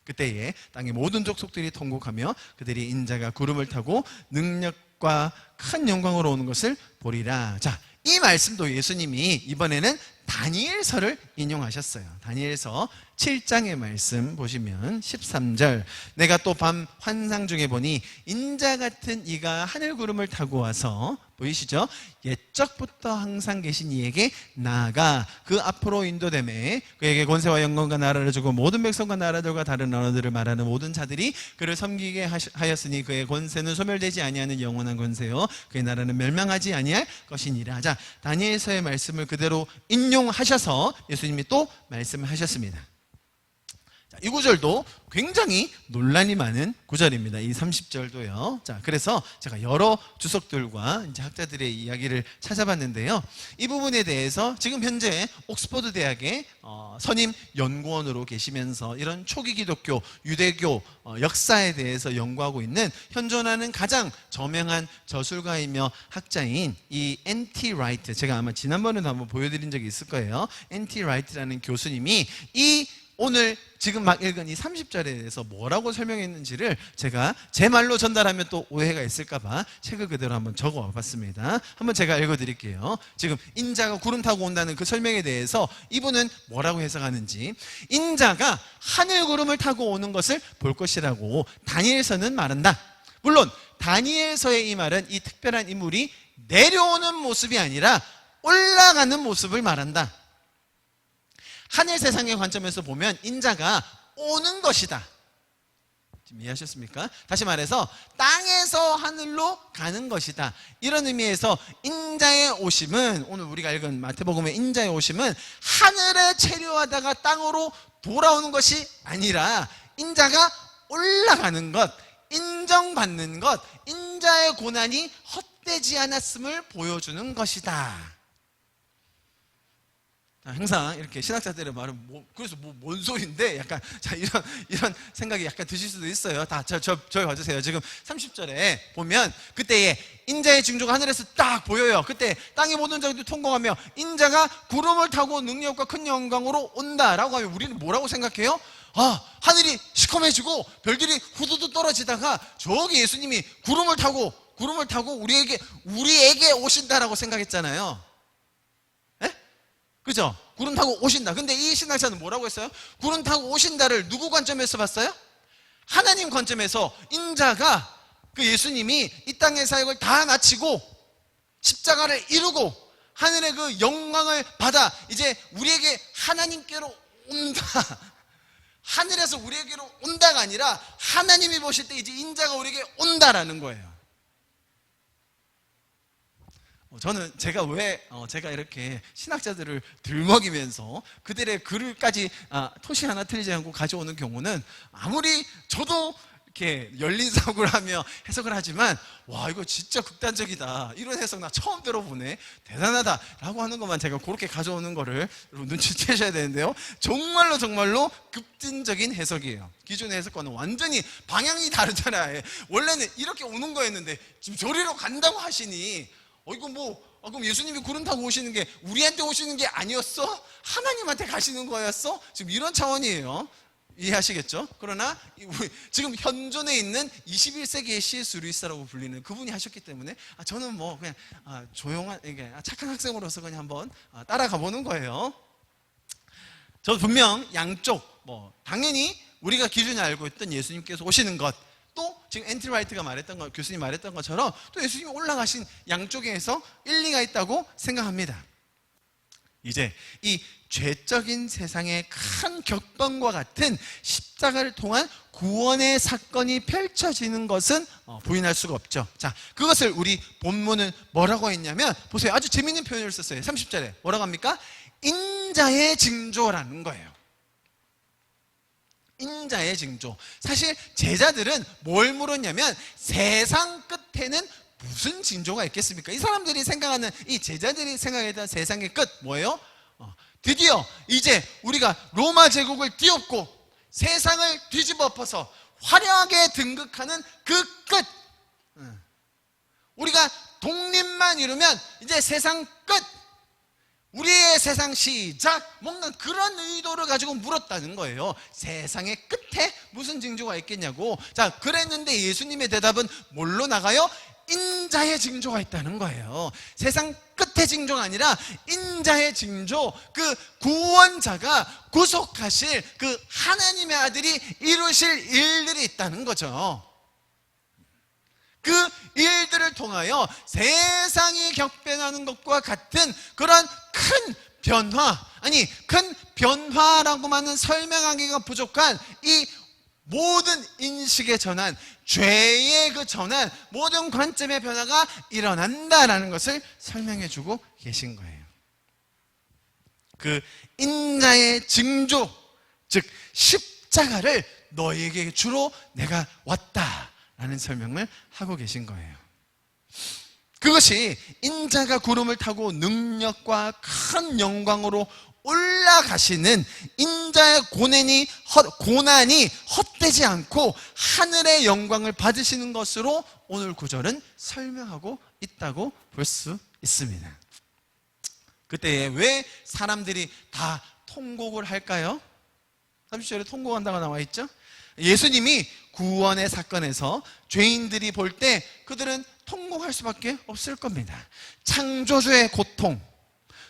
S1: 그때에 땅의 모든 족속들이 통곡하며 그들이 인자가 구름을 타고 능력과 큰 영광으로 오는 것을 보리라. 자, 이 말씀도 예수님이 이번에는 다니엘서를 인용하셨어요. 다니엘서 7장의 말씀 보시면 13절, 내가 또 밤 환상 중에 보니 인자 같은 이가 하늘 구름을 타고 와서, 보이시죠? 옛적부터 항상 계신 이에게 나아가 그 앞으로 인도되매 그에게 권세와 영광과 나라를 주고 모든 백성과 나라들과 다른 언어들을 말하는 모든 자들이 그를 섬기게 하였으니 그의 권세는 소멸되지 아니하는 영원한 권세요 그의 나라는 멸망하지 아니할 것이니라. 자, 다니엘서의 말씀을 그대로 인용하셔서 예수님이 또 말씀을 하셨습니다. 이 구절도 굉장히 논란이 많은 구절입니다. 이 30절도요. 자, 그래서 제가 여러 주석들과 이제 학자들의 이야기를 찾아봤는데요. 이 부분에 대해서 지금 현재 옥스퍼드 대학의 선임 연구원으로 계시면서 이런 초기 기독교, 유대교 역사에 대해서 연구하고 있는, 현존하는 가장 저명한 저술가이며 학자인 이 N.T. 라이트, 제가 아마 지난번에도 한번 보여드린 적이 있을 거예요. N.T. 라이트라는 교수님이 이 오늘 지금 막 읽은 이 30절에 대해서 뭐라고 설명했는지를 제가 제 말로 전달하면 또 오해가 있을까봐 책을 그대로 한번 적어 봤습니다. 한번 제가 읽어드릴게요. 지금 인자가 구름 타고 온다는 그 설명에 대해서 이분은 뭐라고 해석하는지, 인자가 하늘 구름을 타고 오는 것을 볼 것이라고 다니엘서는 말한다. 물론 다니엘서의 이 말은 이 특별한 인물이 내려오는 모습이 아니라 올라가는 모습을 말한다. 하늘 세상의 관점에서 보면 인자가 오는 것이다. 지금 이해하셨습니까? 다시 말해서 땅에서 하늘로 가는 것이다. 이런 의미에서 인자의 오심은, 오늘 우리가 읽은 마태복음의 인자의 오심은 하늘에 체류하다가 땅으로 돌아오는 것이 아니라 인자가 올라가는 것, 인정받는 것, 인자의 고난이 헛되지 않았음을 보여주는 것이다. 항상 이렇게 신학자들의 말은 그래서 뭔 소리인데 약간 이런 생각이 약간 드실 수도 있어요. 저희 봐주세요. 지금 30절에 보면 그때에 인자의 징조가 하늘에서 딱 보여요. 그때 땅의 모든 자들이 통곡하며 인자가 구름을 타고 능력과 큰 영광으로 온다라고 하면 우리는 뭐라고 생각해요? 하늘이 시커매지고 별들이 후두두 떨어지다가 저기 예수님이 구름을 타고 우리에게 오신다라고 생각했잖아요. 그죠? 구름 타고 오신다. 근데 이 신학자는 뭐라고 했어요? 구름 타고 오신다를 누구 관점에서 봤어요? 하나님 관점에서 인자가 그 예수님이 이 땅의 사역을 다 마치고 십자가를 이루고 하늘의 그 영광을 받아 이제 우리에게 하나님께로 온다. 하늘에서 우리에게로 온다가 아니라 하나님이 보실 때 이제 인자가 우리에게 온다라는 거예요. 저는 제가 이렇게 신학자들을 들먹이면서 그들의 글까지 토시 하나 틀리지 않고 가져오는 경우는 아무리 저도 이렇게 열린 사고를 하며 해석을 하지만 와 이거 진짜 극단적이다, 이런 해석 나 처음 들어보네, 대단하다 라고 하는 것만 제가 그렇게 가져오는 거를 여러분 눈치채셔야 되는데요, 정말로 급진적인 해석이에요. 기존의 해석과는 완전히 방향이 다르잖아요. 원래는 이렇게 오는 거였는데 지금 저리로 간다고 하시니 이거 그럼 예수님이 구름 타고 오시는 게 우리한테 오시는 게 아니었어? 하나님한테 가시는 거였어? 지금 이런 차원이에요. 이해하시겠죠? 그러나 지금 현존에 있는 21세기의 C.S. 루이스라고 불리는 그분이 하셨기 때문에 저는 그냥 조용한 착한 학생으로서 그냥 한번 따라가 보는 거예요. 저도 분명 양쪽 당연히 우리가 기준에 알고 있던 예수님께서 오시는 것, 또 지금 앤드류 화이트가 교수님이 말했던 것처럼 또 예수님이 올라가신 양쪽에서 일리가 있다고 생각합니다. 이제 이 죄적인 세상의 큰 격동과 같은 십자가를 통한 구원의 사건이 펼쳐지는 것은 부인할 수가 없죠. 자, 그것을 우리 본문은 뭐라고 했냐면 보세요. 아주 재미있는 표현을 썼어요. 30절에 뭐라고 합니까? 인자의 징조라는 거예요. 인자의 징조. 사실 제자들은 뭘 물었냐면 세상 끝에는 무슨 징조가 있겠습니까? 이 사람들이 생각하는, 이 제자들이 생각했던 세상의 끝 뭐예요? 드디어 이제 우리가 로마 제국을 뒤엎고 세상을 뒤집어 엎어서 화려하게 등극하는 그 끝, 우리가 독립만 이루면 이제 세상 끝, 우리의 세상 시작, 뭔가 그런 의도를 가지고 물었다는 거예요. 세상의 끝에 무슨 징조가 있겠냐고. 자, 그랬는데 예수님의 대답은 뭘로 나가요? 인자의 징조가 있다는 거예요. 세상 끝의 징조가 아니라 인자의 징조, 그 구원자가 구속하실 그 하나님의 아들이 이루실 일들이 있다는 거죠. 그 일들을 통하여 세상이 격변하는 것과 같은 그런 큰 변화, 큰 변화라고만은 설명하기가 부족한 이 모든 인식의 전환, 죄의 그 전환, 모든 관점의 변화가 일어난다라는 것을 설명해 주고 계신 거예요. 그 인자의 징조, 즉 십자가를 너희에게 주러 내가 왔다라는 설명을 하고 계신 거예요. 그것이 인자가 구름을 타고 능력과 큰 영광으로 올라가시는 인자의 고난이 헛되지 않고 하늘의 영광을 받으시는 것으로 오늘 구절은 설명하고 있다고 볼 수 있습니다. 그때 왜 사람들이 다 통곡을 할까요? 30절에 통곡한다고 나와 있죠? 예수님이 구원의 사건에서 죄인들이 볼 때 그들은 통곡할 수밖에 없을 겁니다. 창조주의 고통,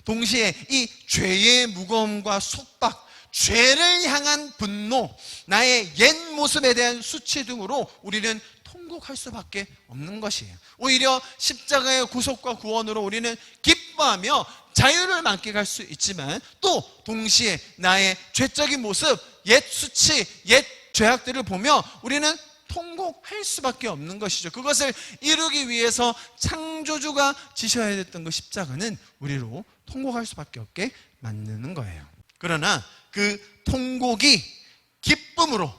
S1: 동시에 이 죄의 무거움과 속박, 죄를 향한 분노, 나의 옛 모습에 대한 수치 등으로 우리는 통곡할 수밖에 없는 것이에요. 오히려 십자가의 구속과 구원으로 우리는 기뻐하며 자유를 만끽할 수 있지만 또 동시에 나의 죄적인 모습, 옛 수치, 옛 죄악들을 보며 우리는 통곡할 수밖에 없는 것이죠. 그것을 이루기 위해서 창조주가 지셔야 됐던 그 십자가는 우리로 통곡할 수밖에 없게 만드는 거예요. 그러나 그 통곡이 기쁨으로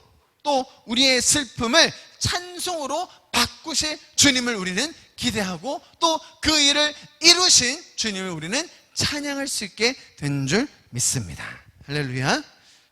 S1: 또 우리의 슬픔을 찬송으로 바꾸실 주님을 우리는 기대하고 또 그 일을 이루신 주님을 우리는 찬양할 수 있게 된 줄 믿습니다. 할렐루야.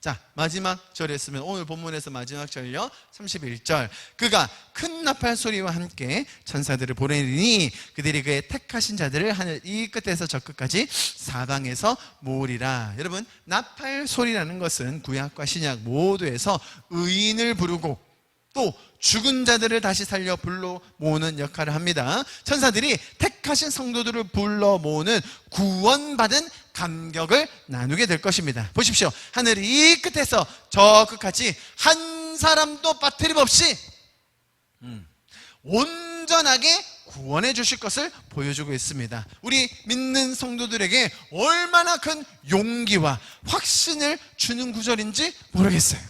S1: 자, 마지막 절이었으면 오늘 본문에서 마지막 절요 31절, 그가 큰 나팔 소리와 함께 천사들을 보내리니 그들이 그의 택하신 자들을 하늘 이 끝에서 저 끝까지 사방에서 모으리라. 여러분, 나팔 소리라는 것은 구약과 신약 모두에서 의인을 부르고 또 죽은 자들을 다시 살려 불러 모으는 역할을 합니다. 천사들이 택하신 성도들을 불러 모으는 구원받은 감격을 나누게 될 것입니다. 보십시오. 하늘 이 끝에서 저 끝까지 한 사람도 빠트림 없이 온전하게 구원해 주실 것을 보여주고 있습니다. 우리 믿는 성도들에게 얼마나 큰 용기와 확신을 주는 구절인지 모르겠어요.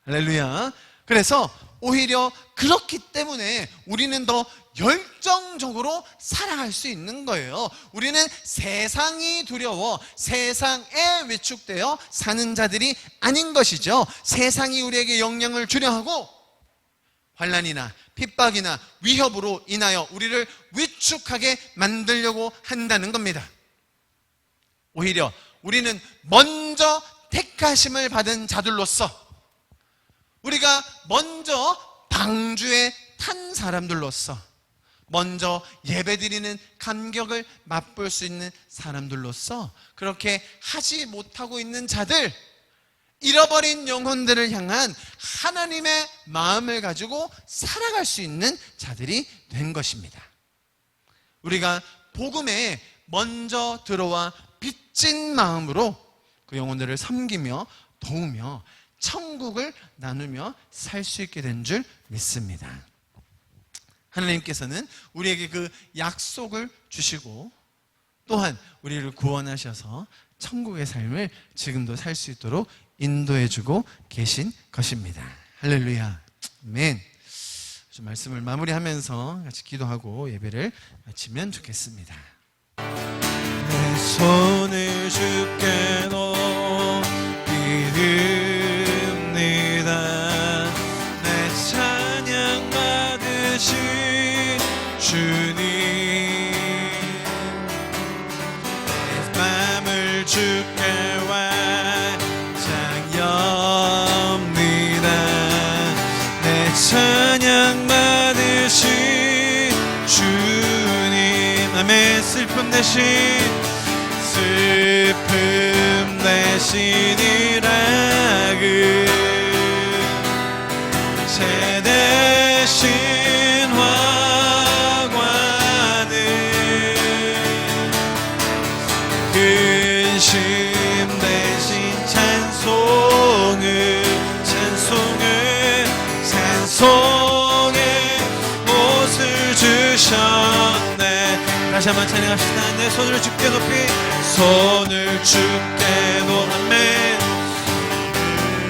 S1: 할렐루야. 그래서 오히려 그렇기 때문에 우리는 더 열정적으로 살아갈 수 있는 거예요. 우리는 세상이 두려워 세상에 위축되어 사는 자들이 아닌 것이죠. 세상이 우리에게 영향을 주려 하고 환난이나 핍박이나 위협으로 인하여 우리를 위축하게 만들려고 한다는 겁니다. 오히려 우리는 먼저 택하심을 받은 자들로서, 우리가 먼저 방주에 탄 사람들로서, 먼저 예배드리는 감격을 맛볼 수 있는 사람들로서 그렇게 하지 못하고 있는 자들, 잃어버린 영혼들을 향한 하나님의 마음을 가지고 살아갈 수 있는 자들이 된 것입니다. 우리가 복음에 먼저 들어와 빚진 마음으로 그 영혼들을 섬기며 도우며 천국을 나누며 살 수 있게 된 줄 믿습니다. 하나님께서는 우리에게 그 약속을 주시고 또한 우리를 구원하셔서 천국의 삶을 지금도 살 수 있도록 인도해 주고 계신 것입니다. 할렐루야. 아멘. 말씀을 마무리하면서 같이 기도하고 예배를 마치면 좋겠습니다. 내 손을 주께 높이립니다. 내 찬양 받으신 주님, 내 맘을 주께 완장엽니다. 내 찬양 받으신 주님, 아멘. 슬픔 대신이라 그 제 대신 화관을 근심 대신 찬송의 옷을 주셨네. 다시 한번 찬양합시다. 내 손을 주께 높이, 손을 주께 높이.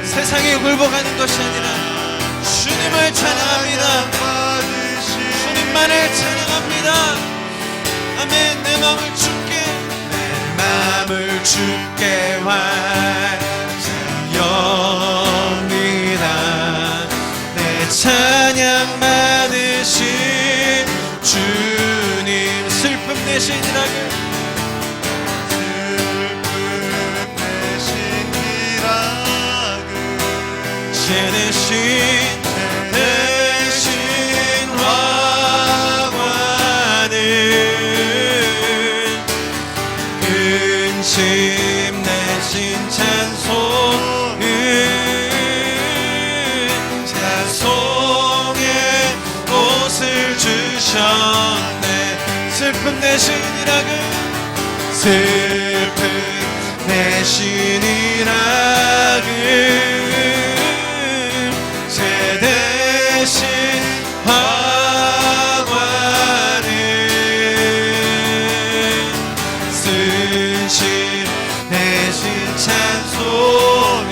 S1: 세상에 굴복하는 것이 아니라 주님을 찬양합니다. 주님만을 찬양합니다. 아멘. 내 마음을 주께 완전합니다. 내 찬양 받으신 주님, 슬픔 대신이라 제 대신 화관을 근심 대신 찬송의 옷을 주셨네. 슬픔 대신이라 제 대신 화관을 쓰신 대신 찬송의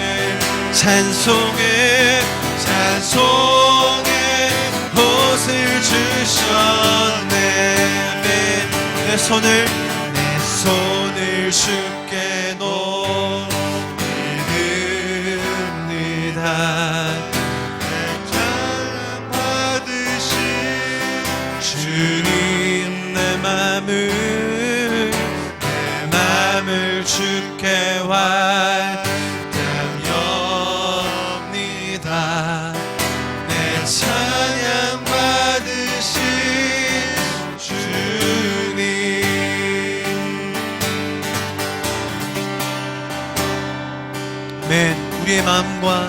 S1: 옷을 주셨네. 내 손을 주께 높이립니다. 주님을 주께 환영합니다. 내 찬양 받으신 주님. 아멘. 우리의 마음과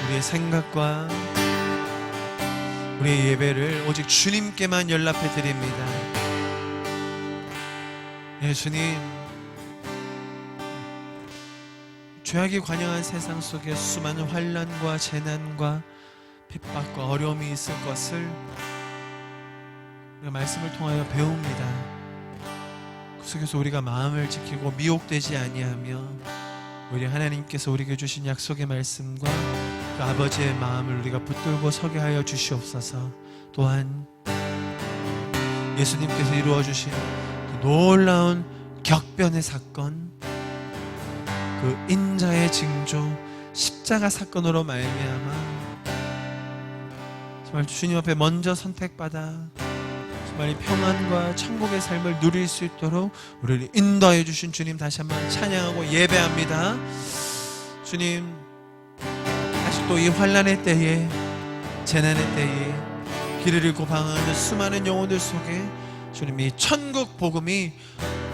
S1: 우리의 생각과 우리의 예배를 오직 주님께만 연락해 드립니다. 예수님, 죄악이 관영한 세상 속에 수많은 환난과 재난과 핍박과 어려움이 있을 것을 우리가 말씀을 통하여 배웁니다. 그 속에서 우리가 마음을 지키고 미혹되지 아니하며 우리 하나님께서 우리에게 주신 약속의 말씀과 그 아버지의 마음을 우리가 붙들고 서게 하여 주시옵소서. 또한 예수님께서 이루어 주신 그 놀라운 격변의 사건, 그 인자의 징조 십자가 사건으로 말미암아 정말 주님 앞에 먼저 선택받아 정말 이 평안과 천국의 삶을 누릴 수 있도록 우리를 인도하여 주신 주님 다시 한번 찬양하고 예배합니다. 주님, 아직도 이 환난의 때에, 재난의 때에 길을 잃고 방황하는 수많은 영혼들 속에 주님이 천국 복음이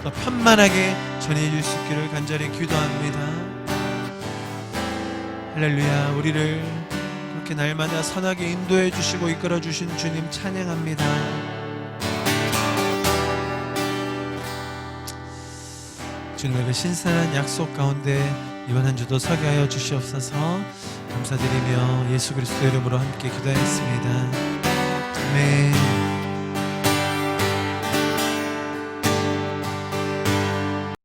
S1: 더 편만하게 전해질 수 있기를 간절히 기도합니다. 할렐루야. 우리를 그렇게 날마다 선하게 인도해 주시고 이끌어 주신 주님 찬양합니다. 주님의 그 신선한 약속 가운데 이번 한 주도 서게 하여 주시옵소서. 감사드리며 예수 그리스도 이름으로 함께 기도했습니다. 아멘.